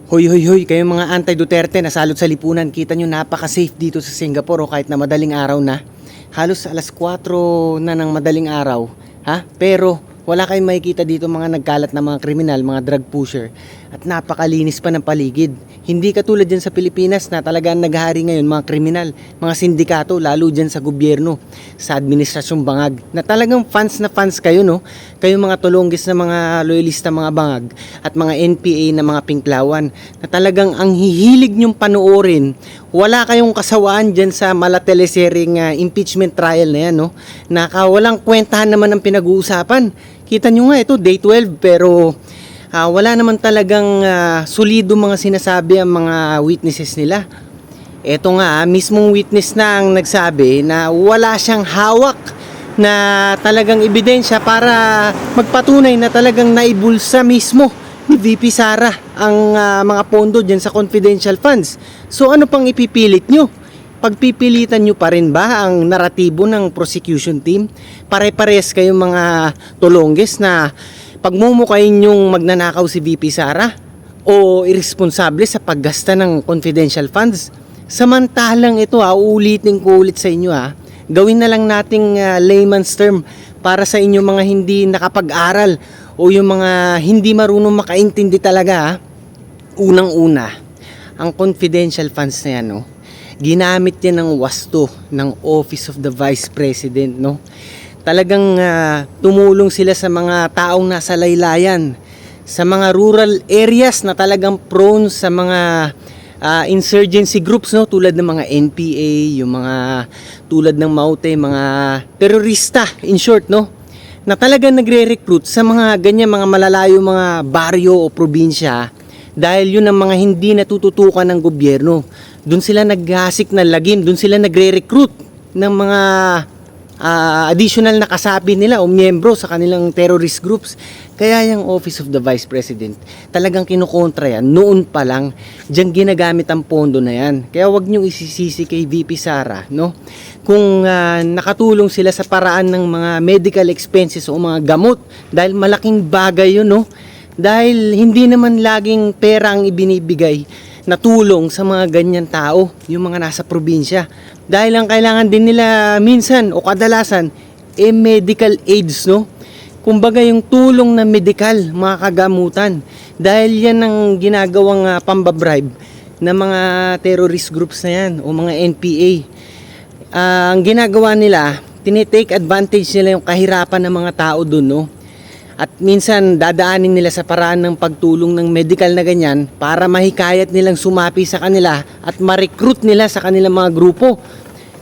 Hoy, hoy, hoy, kayong mga anti-Duterte na salot sa lipunan, kita nyo napaka-safe dito sa Singapore kahit na madaling araw na. Halos alas 4 na ng madaling araw, ha? Pero wala kayong makikita dito mga nagkalat na mga kriminal, mga drug pusher. At napakalinis pa ng paligid. Hindi katulad dyan sa Pilipinas na talagang naghahari ngayon mga kriminal, mga sindikato, lalo dyan sa gobyerno, sa administrasyong bangag. Na talagang fans na fans kayo, no? Kayo mga tulonggis na mga loyalista mga bangag at mga NPA na mga pinklawan. Na talagang ang hihilig nyong panoorin. Wala kayong kasawaan dyan sa malateleseryeng impeachment trial na yan, no? Nakawalang kwentahan naman ang pinag-uusapan. Kita nyo nga ito, day 12, pero wala naman talagang solido mga sinasabi ang mga witnesses nila. Ito nga, mismong witness na ang nagsabi na wala siyang hawak na talagang ebidensya para magpatunay na talagang naibulsa mismo ni VP Sara ang mga pondo dyan sa confidential funds. So ano pang ipipilit nyo? Pagpipilitan nyo pa rin ba ang naratibo ng prosecution team? Pare-pares kayong mga tulongges na pagmumukain yung magnanakaw si VP Sara o irresponsable sa paggasta ng confidential funds. Samantalang ito, uulitin ko ulit sa inyo, gawin na lang nating layman's term para sa inyo mga hindi nakapag-aral o yung mga hindi marunong makaintindi talaga. Unang-una, ang confidential funds na yan, no? Ginamit yan ng wasto ng Office of the Vice President, no? Talagang tumulong sila sa mga taong nasa laylayan, sa mga rural areas na talagang prone sa mga insurgency groups, no? Tulad ng mga NPA, yung mga tulad ng Maute, mga terorista in short, no? Na talagang nagre-recruit sa mga ganyan mga malalayo mga baryo o probinsya dahil yun ang mga hindi natututukan ng gobyerno. Doon sila naghasik ng lagim, doon sila nagre-recruit ng mga additional na kasapi nila o miyembro sa kanilang terrorist groups. Kaya yung Office of the Vice President, talagang kinukontra yan. Noon pa lang, diyan ginagamit ang pondo na yan. Kaya wag niyong isisisi kay VP Sara, no? Kung nakatulong sila sa paraan ng mga medical expenses o mga gamot, dahil malaking bagay yun, no? Dahil hindi naman laging pera ang ibinibigay na tulong sa mga ganyan tao, yung mga nasa probinsya. Dahil ang kailangan din nila minsan o kadalasan, medical aids, no? Kumbaga yung tulong na medical, mga kagamutan. Dahil yan ang ginagawang pambabribe ng mga terrorist groups na yan o mga NPA. Ang ginagawa nila, tinitake advantage nila yung kahirapan ng mga tao dun, no? At minsan dadaanin nila sa paraan ng pagtulong ng medical na ganyan para mahikayat nilang sumapi sa kanila at ma-recruit nila sa kanilang mga grupo.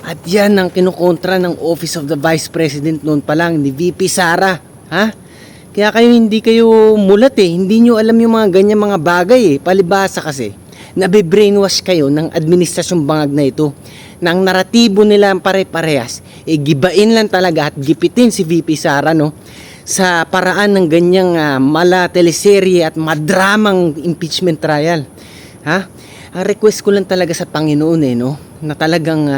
At yan ang kinukontra ng Office of the Vice President noon pa lang ni VP Sara. Ha? Kaya kayo hindi kayo mulat hindi nyo alam yung mga ganyan mga bagay Palibasa kasi, nabe-brainwash kayo ng administrasyong bangag na ito. Na ang naratibo nila ang pare-parehas, gibain lang talaga at gipitin si VP Sara, no? Sa paraan ng ganyang mala teleserye at madramang impeachment trial. Ha? Ang request ko lang talaga sa Panginoon no, na talagang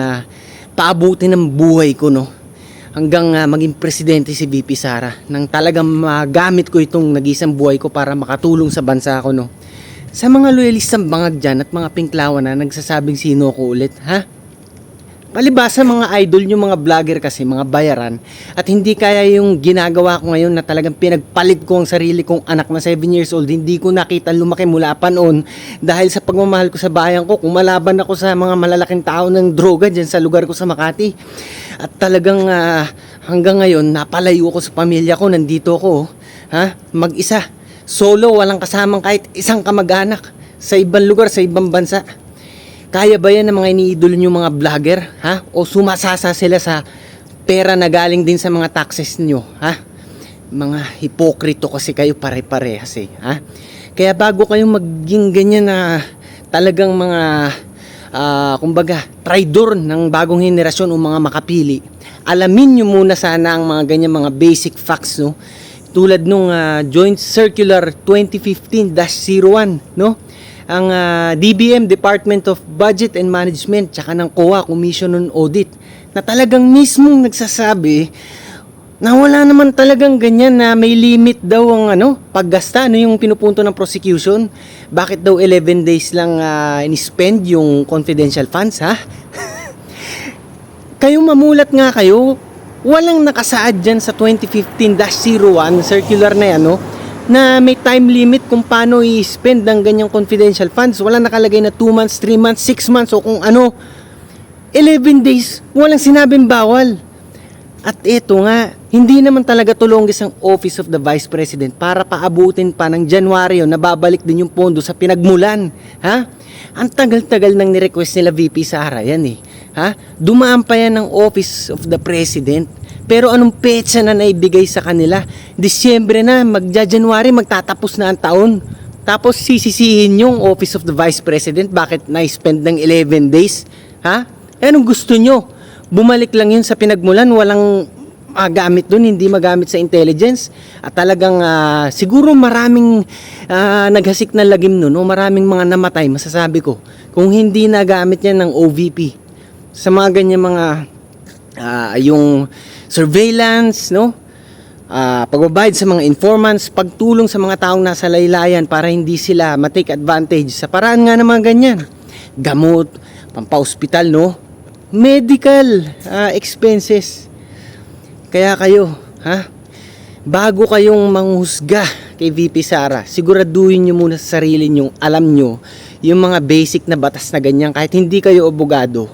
paabutin ng buhay ko, no, hanggang maging presidente si VP Sara, nang talagang magamit ko itong nag-isang buhay ko para makatulong sa bansa ko, no. Sa mga loyalistang bangag dyan at mga pinklawan na nagsasabing sino ko ulit, ha? Palibasa mga idol yung mga vlogger kasi, mga bayaran, at hindi kaya yung ginagawa ko ngayon na talagang pinagpalit ko ang sarili kong anak na 7 years old. Hindi ko nakita lumaki mula pa noon dahil sa pagmamahal ko sa bayan ko. Kumalaban ako sa mga malalaking tao ng droga dyan sa lugar ko sa Makati. At talagang hanggang ngayon napalayo ko sa pamilya ko. Nandito ko, mag-isa, solo, walang kasamang kahit isang kamag-anak sa ibang lugar, sa ibang bansa. Kaya ba yan ng mga iniidolo nyo mga vlogger? Ha? O sumasasa sila sa pera na galing din sa mga taxes nyo? Ha? Mga hipokrito kasi kayo, pare-parehas ha? Kaya bago kayong maging ganyan na talagang mga kumbaga traidor ng bagong henerasyon o mga makapili, alamin nyo muna sana ang mga ganyan mga basic facts, no? Tulad nung Joint Circular 2015-01, no? Ang DBM, Department of Budget and Management, tsaka ng COA, Commission on Audit, na talagang mismong nagsasabi Na wala naman talagang ganyan na may limit daw ang paggasta, yung pinupunto ng prosecution. Bakit daw 11 days lang in-spend yung confidential funds, ha? Kayong mamulat nga kayo, walang nakasaad dyan sa 2015-01 circular na yan, na may time limit kung paano i-spend ang ganyang confidential funds. Walang nakalagay na 2 months, 3 months, 6 months o kung 11 days, walang sinabing bawal. At eto nga, hindi naman talaga tulongis ang Office of the Vice President para paabutin pa ng January na babalik din yung pondo sa pinagmulan. Ha? Ang tagal-tagal nang ni-request nila VP Sara yan Ha? Dumaan pa yan ng Office of the President. Pero anong petsa na naibigay sa kanila? Disyembre na, magja-January, magtatapos na ang taon. Tapos sisisihin yung Office of the Vice President bakit na-spend ng 11 days. Ha? Anong gusto nyo? Bumalik lang yun sa pinagmulan, walang magamit dun, hindi magamit sa intelligence. At talagang siguro maraming naghasik na lagim nun, maraming mga namatay, masasabi ko. Kung hindi nagamit yan ng OVP. Sa mga ganyan mga yung surveillance, pagbabayad sa mga informants, pagtulong sa mga taong nasa laylayan para hindi sila matake advantage sa paraan nga ng mga ganyan. Gamot, pampa-hospital, medical expenses. Kaya kayo, bago kayong manghusga kay VP Sara, siguraduhin nyo muna sa sarili nyo, alam nyo, yung mga basic na batas na ganyan, kahit hindi kayo abogado.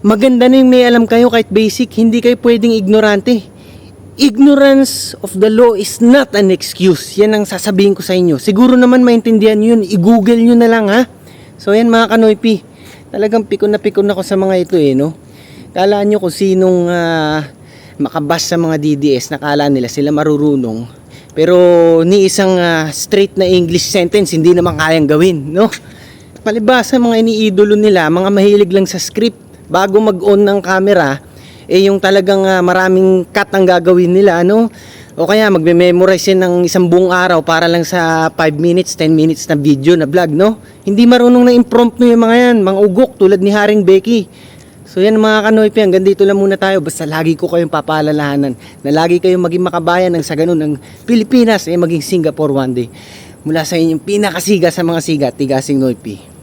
Maganda na yung may alam kayo kahit basic, hindi kayo pwedeng ignorante. Ignorance of the law is not an excuse. Yan ang sasabihin ko sa inyo. Siguro naman maintindihan nyo yun, i-google nyo na lang, So yan mga kanoypi, talagang pikon na ako sa mga ito Kala nyo kung sinong makabas sa mga DDS, nakala nila sila marurunong. Pero ni isang straight na English sentence, hindi naman kayang gawin, Palibasa mga iniidolo nila, mga mahilig lang sa script. Bago mag-on ng camera, yung talagang maraming cut ang gagawin nila, O kaya magme-memorize yan ng isang buong araw para lang sa 5 minutes, 10 minutes na video na vlog, Hindi marunong na impromptu yung mga yan, mga ugok tulad ni Haring Becky. So yan mga kanoypi, hanggang dito lang muna tayo. Basta lagi ko kayong papaalalahanan na lagi kayong maging makabayan ng sa ganun ng Pilipinas maging Singapore one day. Mula sa inyong pinakasiga sa mga siga, Tigasing Noypi.